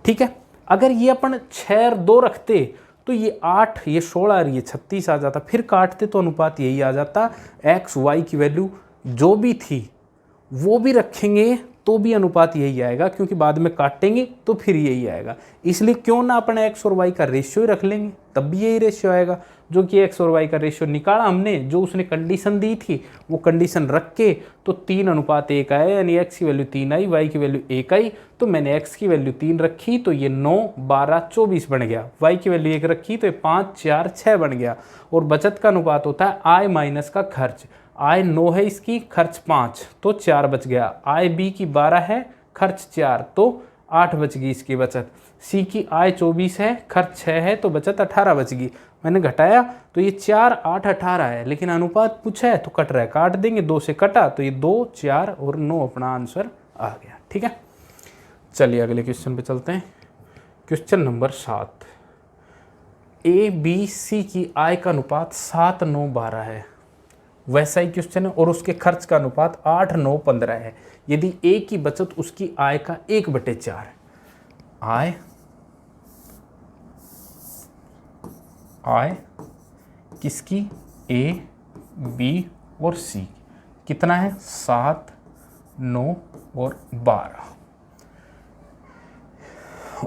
ठीक है, अगर ये अपन 6 और 2 रखते तो ये 8, ये 16 और ये 36 आ जाता। फिर काटते तो अनुपात यही आ जाता। x y की वैल्यू जो भी थी वो भी रखेंगे तो भी अनुपात यही आएगा, क्योंकि बाद में काटेंगे तो फिर यही आएगा। इसलिए क्यों ना अपन x और y का रेशियो ही रख लेंगे, तब भी यही रेशियो आएगा। जो कि x और y का रेशियो निकाला हमने, जो उसने कंडीशन दी थी वो कंडीशन रख के तो 3:1 आया, यानी x की वैल्यू 3 आई, y की वैल्यू 1 आई। तो मैंने x की वैल्यू 3 रखी तो ये 9, 12, 24 बन गया। y की वैल्यू 1 रखी तो ये 5, 4, 6 बन गया। और बचत का अनुपात होता है आय माइनस का खर्च। आय 9 है इसकी, खर्च 5 तो 4 बच गया। आय बी की 12 है, खर्च 4 तो 8 बच गई इसकी बचत। सी की आय 24 है, खर्च 6 है तो बचत 18 बच गई। मैंने घटाया तो ये 4, 8, 18 है, लेकिन अनुपात पूछा है तो कट रहा है, काट देंगे। 2 से कटा तो ये 2, 4 और 9 अपना आंसर आ गया। ठीक है, चलिए अगले क्वेश्चन पे चलते हैं। Question number 7, A B C की आय का अनुपात 7, 9, 12 है। वैसा ही क्वेश्चन है और उसके खर्च का अनुपात 8, 9, 15 है। यदि ए की बचत उसकी आय का 1/4 है। आय किसकी, ए, बी और सी, कितना है 7, 9 और 12,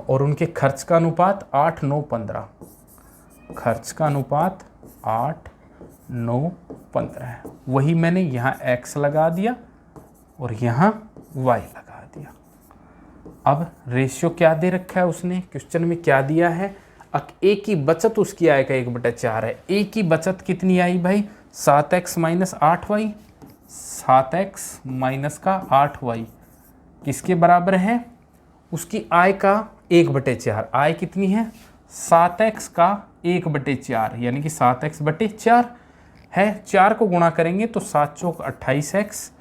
और उनके खर्च का अनुपात 8, 9, 15। खर्च का अनुपात 8, 9, 15 है। वही मैंने यहाँ x लगा दिया और यहाँ y लगा दिया। अब रेशियो क्या दे रखा है उसने, क्वेश्चन में क्या दिया है, ए की बचत उसकी आय का 1/4 है। ए की बचत कितनी आई भाई, 7x minus 8y, 7x minus का 8y किसके बराबर है, उसकी आय का 1/4। आय कितनी है, 7x का 1/4, यानी कि 7x/4 है। 4 को गुणा करेंगे तो 7 चौक 28x,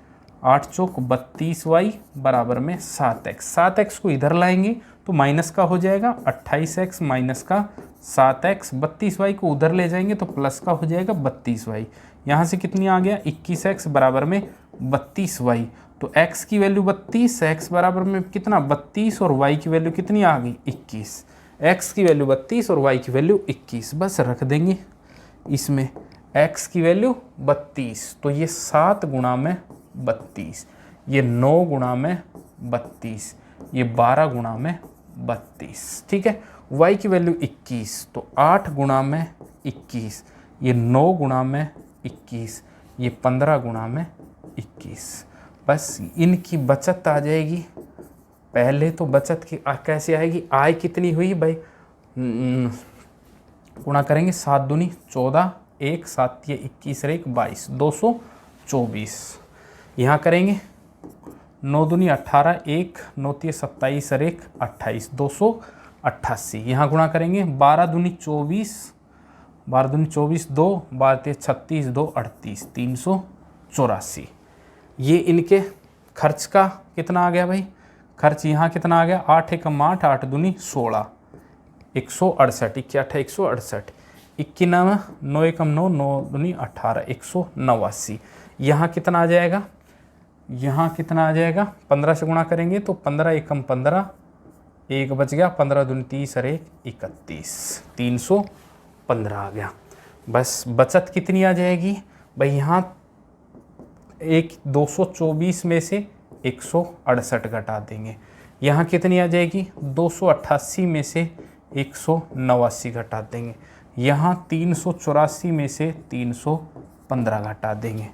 8 चौक 32y बराबर में 7x। 7x को इधर लाएंगे तो माइनस का हो जाएगा 28x माइनस का 7x, 32y को उधर ले जाएंगे तो प्लस का हो जाएगा 32y। यहाँ से कितनी आ गया 21x बराबर में 32y। तो x की वैल्यू 32, x बराबर में कितना 32 और y की वैल्यू कितनी आ गई 21। x की वैल्यू 32 और y की वैल्यू 21, बस रख देंगे इसमें। x की वैल्यू 32 तो ये 7 गुणा में 32, ये 9 गुणा में 32, ये 12 गुणा में 32। ठीक है, y की वैल्यू 21 तो 8 गुणा में 21, ये 9 गुणा में 21, ये 15 गुणा में 21। बस इनकी बचत आ जाएगी। पहले तो बचत की कैसे आएगी, आय कितनी हुई भाई, गुणा करेंगे 7 दूनी 14, 1 7 21 और 1 22, 224। यहाँ करेंगे 9 दूनी 18, 1 9 27 और 1 28, 288। यहाँ गुणा करेंगे 12 दूनी 24, 12 दूनी 24, 2 12 36, 2 38, 384। ये इनके खर्च का कितना आ गया भाई, खर्च यहाँ कितना आ गया 8 एकम 8, 8 दूनी 16, 168, 1 168, 91, 9 एकम 9, 9 दूनी 18, 189। यहाँ कितना आ जाएगा, यहाँ कितना आ जाएगा 15 से गुणा करेंगे तो 15 एकम 15, 1 बच गया, 15 दूनी 30 और 1 31, 315 आ गया। बस बचत कितनी आ जाएगी भाई, यहाँ 224 में से 168 घटा देंगे, यहाँ कितनी आ जाएगी, 288 में से 189 घटा देंगे। यहाँ 384 में से 315 घटा देंगे।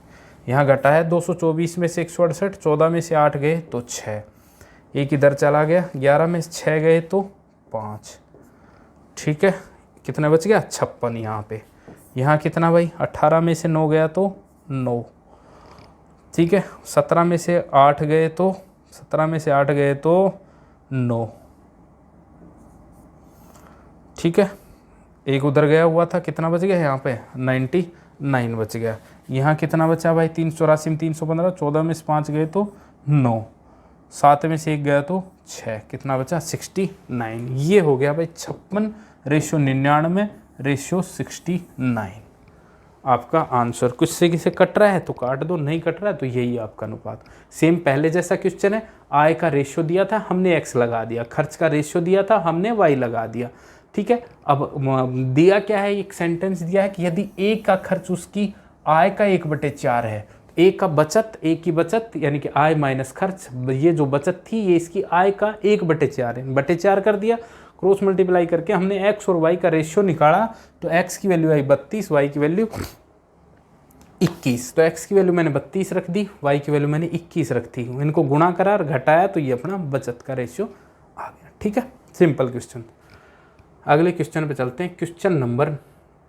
यहाँ घटा है 224 में से 168, 14 में से 8 गए तो 6, एक इधर चला गया, 11 में से 6 गए तो 5। ठीक है, कितना बच गया, 56 यहाँ पे। यहाँ कितना भाई, 18 में से 9 गया तो 9। ठीक है, 17 में से 8 गए तो 9। ठीक है, एक उधर गया हुआ था, कितना बच गया यहाँ पे, 99 बच गया। यहाँ कितना बचा भाई, 384 में 315, 14 में से 5 गए तो 9, 7 में से 1 गया तो 6, कितना बचा, 69। ये हो गया भाई 56:99:69 आपका आंसर। कुछ से किसे कट रहा है तो काट दो, नहीं कट रहा है तो यही आपका अनुपात। सेम पहले जैसा क्वेश्चन है, आय का रेशियो दिया था, हमने x लगा दिया, खर्च का रेशियो दिया था, हमने y लगा दिया। ठीक है, अब दिया क्या है, एक सेंटेंस दिया है कि यदि a का खर्च उसकी आय का 1/4 है, a का बचत, a की बचत यानी कि आय माइनस खर्च, ये जो बचत थी ये इसकी आय का 1/4 है, बटे 4 कर दिया, क्रॉस मल्टीप्लाई करके हमने x और y का रेशियो निकाला, तो x की वैल्यू आई 32, y की वैल्यू 21। तो x की वैल्यू मैंने 32 रख दी, y की वैल्यू मैंने 21 रख दी, इनको गुणा करा और घटाया तो ये अपना बचत का रेशियो आ गया। ठीक है, सिंपल क्वेश्चन। अगले क्वेश्चन पे चलते हैं, क्वेश्चन नंबर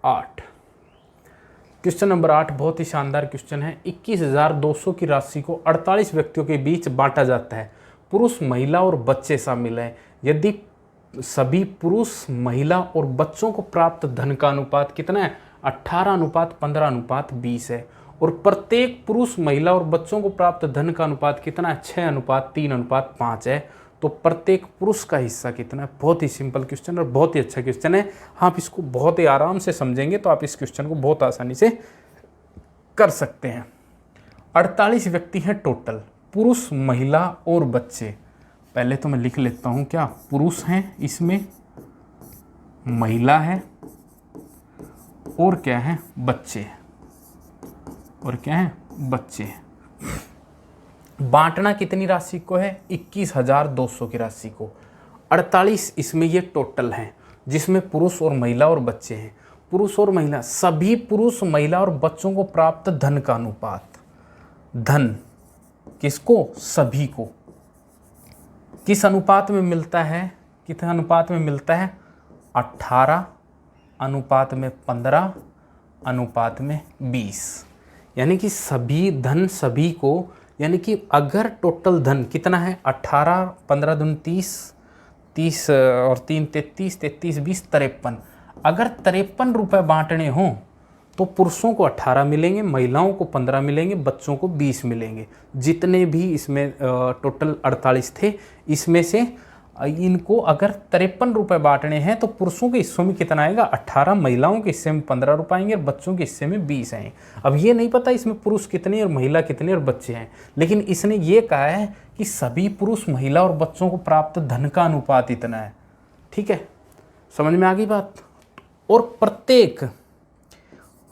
8। क्वेश्चन नंबर 8 बहुत ही शानदार क्वेश्चन है। 21,200 की राशि को 48 व्यक्तियों के बीच बांटा जाता है, पुरुष, महिला और बच्चे शामिल हैं। यदि सभी पुरुष, महिला और बच्चों को प्राप्त धन का अनुपात कितना है, 18:15:20 है, और प्रत्येक पुरुष, महिला और बच्चों को प्राप्त धन का अनुपात कितना है, 6:3:5 है, तो प्रत्येक पुरुष का हिस्सा कितना है। बहुत ही सिंपल क्वेश्चन और बहुत ही अच्छा क्वेश्चन है। आप इसको बहुत ही आराम से समझेंगे तो आप इस क्वेश्चन को बहुत आसानी से कर सकते हैं। 48 व्यक्ति हैं टोटल, पुरुष, महिला और बच्चे। पहले तो मैं लिख लेता हूं, क्या पुरुष हैं इसमें, महिला है और क्या है, बच्चे, और क्या है, बच्चे। बांटना कितनी राशि को है, 21,200 की राशि को। 48 इसमें ये टोटल हैं, जिसमें पुरुष और महिला और बच्चे हैं। पुरुष और महिला, सभी पुरुष, महिला और बच्चों को प्राप्त धन का अनुपात, धन किसको, सभी को, किस अनुपात में मिलता है, कितने अनुपात में मिलता है, 18:15:20, यानी कि सभी धन सभी को, यानी कि अगर टोटल धन कितना है, 18, 15 दूनी 30, 30 और 3 33, 33 20 53, अगर 53 रुपये बांटने हों तो पुरुषों को 18 मिलेंगे, महिलाओं को 15 मिलेंगे, बच्चों को 20 मिलेंगे। जितने भी इसमें टोटल 48 थे, इसमें से इनको अगर 53 रुपये बांटने हैं तो पुरुषों के हिस्सों में कितना आएगा, 18, महिलाओं के हिस्से में 15 रुपये आएंगे और बच्चों के हिस्से में 20 आएंगे। अब ये नहीं पता इसमें पुरुष कितने और महिला कितने और बच्चे हैं, लेकिन इसने ये कहा है कि सभी पुरुष, महिला और बच्चों को प्राप्त धन का अनुपात इतना है। ठीक है, समझ में आ गई बात। और प्रत्येक,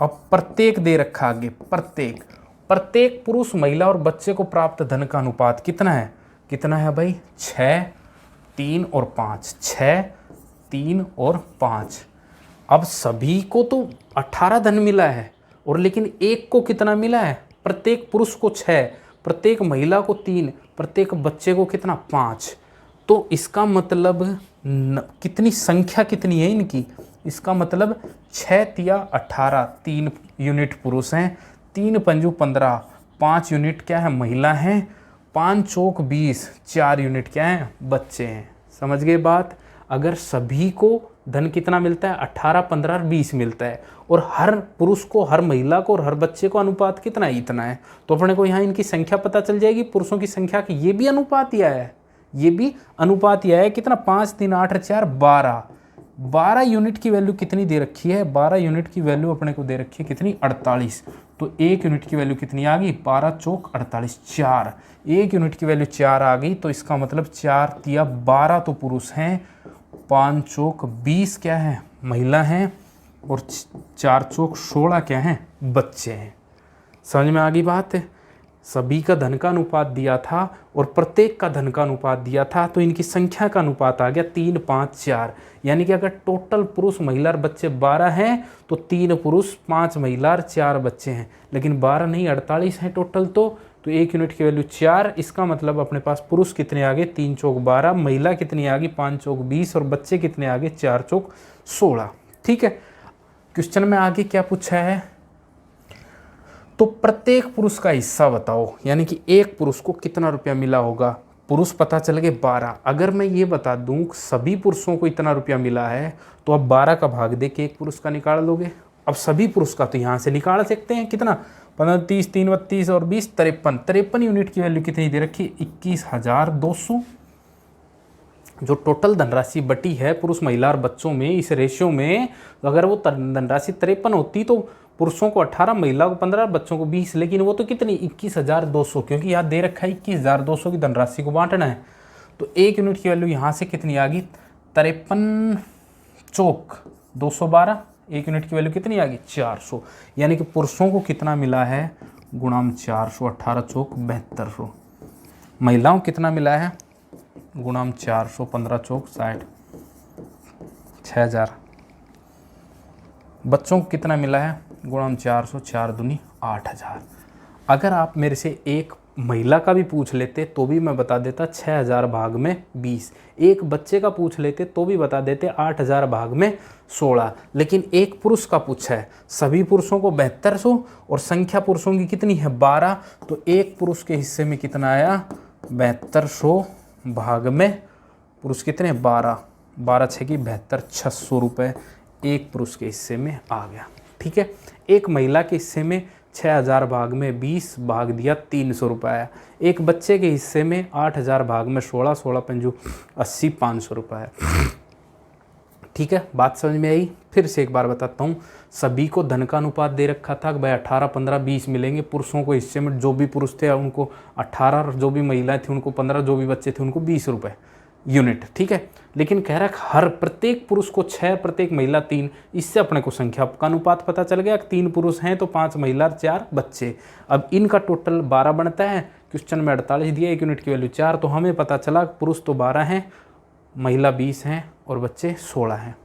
अब प्रत्येक दे रखा आगे, प्रत्येक पुरुष, महिला और बच्चे को प्राप्त धन का अनुपात कितना है, कितना है भाई, 6, 3 और 5, 6, 3 और 5। अब सभी को तो 18 धन मिला है, और लेकिन एक को कितना मिला है, प्रत्येक पुरुष को 6, प्रत्येक महिला को 3, प्रत्येक बच्चे को कितना, 5। तो इसका मतलब कितनी संख्या कितनी है इनकी, इसका मतलब 6 तिया 18, 3 यूनिट पुरुष हैं, 3 पंजू 15, 5 यूनिट क्या है, महिला हैं, 5 चौक 20, 4 यूनिट क्या है, बच्चे हैं। समझ गए बात। अगर सभी को धन कितना मिलता है, 18, 15 और 20 मिलता है, और हर पुरुष को, हर महिला को और हर बच्चे को अनुपात कितना है, इतना है, तो अपने को यहाँ इनकी संख्या पता चल जाएगी, पुरुषों की संख्या की। ये भी अनुपात ही आया है, ये भी अनुपात ही आया है, कितना, 5, 3, 8, 4, 12। 12 यूनिट की वैल्यू कितनी दे रखी है, 12 यूनिट की वैल्यू अपने को दे रखी है कितनी, 48। तो 1 यूनिट की वैल्यू कितनी आ गई, 12 चौक 48, 4। 1 यूनिट की वैल्यू 4 आ गई, तो इसका मतलब 4 तिया 12 तो पुरुष हैं, 5 चौक 20 क्या है, महिला हैं, और 4 चौक 16 क्या हैं, बच्चे हैं। समझ में आ गई बात है। सभी का धन का अनुपात दिया था और प्रत्येक का धन का अनुपात दिया था, तो इनकी संख्या का अनुपात आ गया 3, 5, 4। यानी कि अगर टोटल पुरुष महिला और बच्चे 12 हैं तो 3 पुरुष 5 महिला और 4 बच्चे हैं, लेकिन 12 नहीं 48 हैं टोटल। तो 1 यूनिट की वैल्यू 4। इसका मतलब अपने पास पुरुष कितने आ गए, 3 चौक 12, महिला कितनी आ गई, 5 चौक 20 और बच्चे कितने आ गए, 4 चौक 16। ठीक है, क्वेश्चन में आगे क्या पूछा है, तो प्रत्येक पुरुष का हिस्सा बताओ, यानी कि एक पुरुष को कितना रुपया मिला होगा। पुरुष पता चल गए 12। अगर मैं ये बता दूं सभी पुरुषों को इतना रुपया मिला है, तो अब 12 का भाग दे के एक पुरुष का निकाल लोगे। अब सभी पुरुष का तो यहाँ से निकाल सकते हैं, कितना, 15, 30, 3, 32 और 20, 53। 53 यूनिट की वैल्यू कितनी दे रखी, 21,200। जो टोटल धनराशि बटी है पुरुष महिला और बच्चों में इस रेशियो में, तो अगर वो धनराशि 53 होती तो पुरुषों को 18, महिला को 15, बच्चों को 20, लेकिन वो तो कितनी, 21,200, क्योंकि यहाँ दे रखा है 21,200 की धनराशि को बांटना है। तो 1 यूनिट की वैल्यू यहाँ से कितनी आ गई, 53 चौक 212। 1 यूनिट की वैल्यू कितनी आ गई, 400। यानी कि पुरुषों को कितना मिला है, गुणाम 400, 18 चौक 7200। महिलाओं को कितना मिला है, गुणाम 400, 15 चौक 60, 6000। बच्चों को कितना मिला है, गुणाम 400, 4 दूनी 8000। अगर आप मेरे से एक महिला का भी पूछ लेते तो भी मैं बता देता 6000 भाग में 20। एक बच्चे का पूछ लेते तो भी बता देते 8000 भाग में 16। लेकिन एक पुरुष का पूछा है, सभी पुरुषों को 7200 और संख्या पुरुषों की कितनी है, 12। तो एक पुरुष के हिस्से में कितना आया, 7200 भाग में पुरुष कितने, 12, 12 छः की 72, 600 रुपये एक पुरुष के हिस्से में आ गया। ठीक है, एक महिला के हिस्से में 6000 भाग में 20 भाग दिया 300 रुपये आया। एक बच्चे के हिस्से में 8000 भाग में 16, 16 पंजू 80, 500 रुपये आया। ठीक है, बात समझ में आई। फिर से एक बार बताता हूँ, सभी को धन का अनुपात दे रखा था कि भाई 18, 15, 20 मिलेंगे। पुरुषों को हिस्से में जो भी पुरुष थे उनको 18, जो भी महिलाएं थी उनको 15, जो भी बच्चे थे उनको 20 रुपये यूनिट। ठीक है, लेकिन कह रहा है हर प्रत्येक पुरुष को 6, प्रत्येक महिला 3। इससे अपने को संख्या का अनुपात पता चल गया, 3 पुरुष हैं तो 5 महिला 4 बच्चे। अब इनका टोटल 12 बनता है। क्वेश्चन में 48 दिया, 1 यूनिट की वैल्यू 4, तो हमें पता चला पुरुष तो 12 हैं, महिला 20 हैं और बच्चे 16 हैं।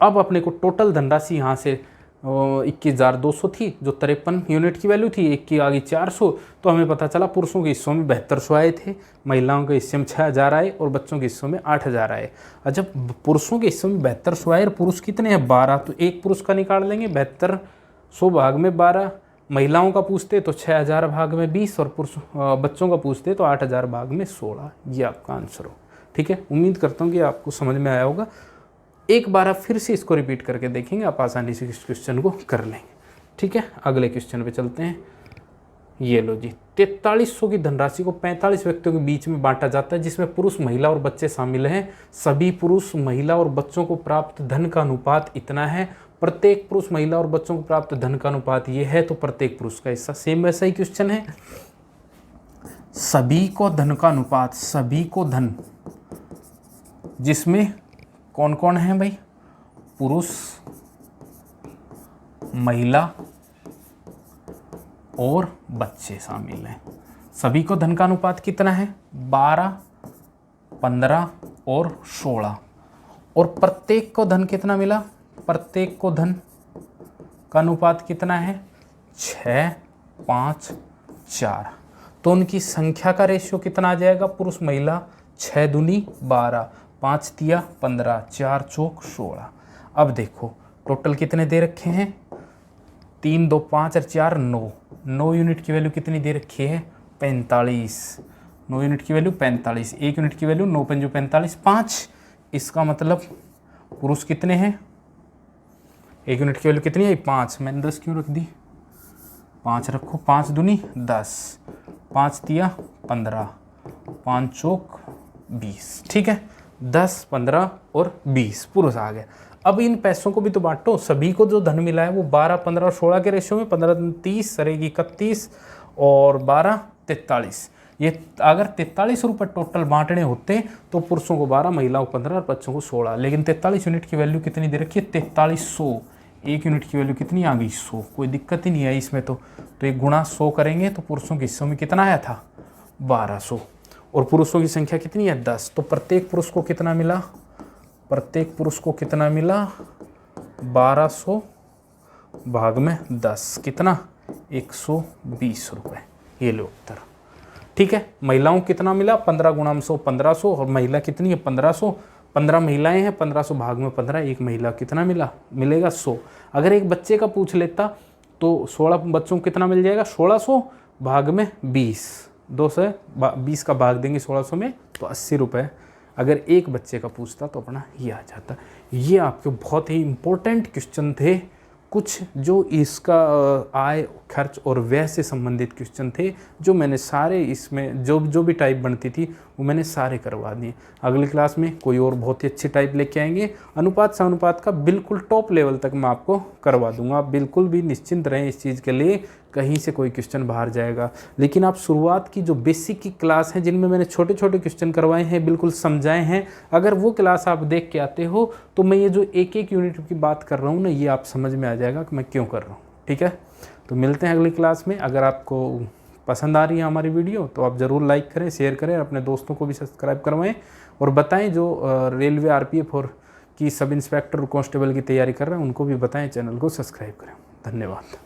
अब अपने को टोटल धनराशि यहाँ से 21,200 थी, जो 53 यूनिट की वैल्यू थी, एक की आ गई 400। तो हमें पता चला पुरुषों के हिस्सों में 7200 आए थे, महिलाओं के हिस्से में 6000 आए और बच्चों के हिस्सों में 8000 आए। और जब पुरुषों के हिस्सों में 7200 आए और पुरुष कितने हैं, 12, तो एक पुरुष का निकाल लेंगे, 7200 भाग में 12। महिलाओं का पूछते तो 6000 भाग में 20 और बच्चों का पूछते तो 8000 भाग में 16। ये आपका आंसर हो। ठीक है, उम्मीद करता हूँ कि आपको समझ में आया होगा। एक बार आप फिर से इसको रिपीट करके देखेंगे, आप आसानी से इस क्वेश्चन को कर लेंगे। ठीक है, अगले क्वेश्चन पे चलते हैं। ये लो जी, 4300 की धनराशि को 45 व्यक्तियों के बीच में बांटा जाता है, जिसमें पुरुष, महिला और बच्चे शामिल हैं। सभी पुरुष, महिला और बच्चों को प्राप्त धन का अनुपात इतना है। प्रत्येक पुरुष, महिला और बच्चों को प्राप्त धन का अनुपात ये है, तो प्रत्येक पुरुष का हिस्सा। सेम वैसा ही क्वेश्चन है, सभी को धन का अनुपात, सभी को धन, जिसमें कौन कौन है भाई, पुरुष, महिला और बच्चे शामिल हैं। सभी को धन का अनुपात कितना है, 12, 15 और 16। और प्रत्येक को धन कितना मिला, प्रत्येक को धन का अनुपात कितना है, 6, 5, 4। तो उनकी संख्या का रेशियो कितना आ जाएगा, पुरुष महिला 6 दूनी 12, 5 तिया 15, 4 चौक 16। अब देखो टोटल कितने दे रखे हैं, 3, 2, 5 और 4 9। 9 यूनिट की वैल्यू कितनी दे रखी है, 45। 9 यूनिट की वैल्यू 45। 1 यूनिट की वैल्यू 9 पंजू 45, 5। इसका मतलब पुरुष कितने हैं, 1 यूनिट की वैल्यू कितनी है, 5। मैंने 10 क्यों रख दी, 5 रखो, 5 दूनी 10, 5 तिया 15, 5 चौक 20। ठीक है, 10, 15 और 20 पुरुष आ गए। अब इन पैसों को भी तो बांटो, सभी को जो धन मिला है वो 12, 15 और 16 के रेशियो में, 15 30, सरेगी 31 और 12 43। ये अगर 43 रुपये टोटल बांटने होते तो पुरुषों को 12, महिलाओं को 15 और बच्चों को 16। लेकिन 43 यूनिट की वैल्यू कितनी दे रखी है, 4300। एक यूनिट की वैल्यू कितनी आ गई 100, कोई दिक्कत ही नहीं आई इसमें तो एक गुणा 100 करेंगे तो पुरुषों के हिस्सों में कितना आया था 1200 और पुरुषों की संख्या कितनी है 10, तो प्रत्येक पुरुष को कितना मिला, प्रत्येक पुरुष को कितना मिला 1200 भाग में 10 कितना 120 रुपये। ये लो उत्तर। ठीक है, महिलाओं कितना मिला 15 गुणा 100 1500 और महिला कितनी है 1500, 15 महिलाएं हैं 1500 भाग में 15, एक महिला कितना मिलेगा 100। अगर एक बच्चे का पूछ लेता तो 16 बच्चों को कितना मिल जाएगा 1600 भाग में 20, 220 का भाग देंगे 1600 में तो 80 रुपये। अगर एक बच्चे का पूछता तो अपना ये आ जाता। ये आपके बहुत ही इम्पोर्टेंट क्वेश्चन थे, कुछ जो इसका आय खर्च और व्यय से संबंधित क्वेश्चन थे, जो मैंने सारे इसमें जो भी टाइप बनती थी वो मैंने सारे करवा दिए। अगली क्लास में कोई और बहुत ही अच्छी टाइप लेके आएंगे, अनुपात समानुपात का बिल्कुल टॉप लेवल तक मैं आपको करवा दूंगा। आप बिल्कुल भी निश्चिंत रहें इस चीज़ के लिए, कहीं से कोई क्वेश्चन बाहर जाएगा। लेकिन आप शुरुआत की जो बेसिक की क्लास है जिनमें मैंने छोटे छोटे क्वेश्चन करवाए हैं, बिल्कुल समझाए हैं, अगर वो क्लास आप देख के आते हो तो मैं ये जो एक एक यूनिट की बात कर रहा हूँ ना, ये आप समझ में आ जाएगा कि मैं क्यों कर रहा हूँ। ठीक है, तो मिलते हैं अगली क्लास में। अगर आपको पसंद आ रही है हमारी वीडियो तो आप ज़रूर लाइक करें, शेयर करें, अपने दोस्तों को भी सब्सक्राइब करवाएं और बताएं जो रेलवे RPF और की सब इंस्पेक्टर और कांस्टेबल की तैयारी कर रहे हैं उनको भी बताएं, चैनल को सब्सक्राइब करें। धन्यवाद।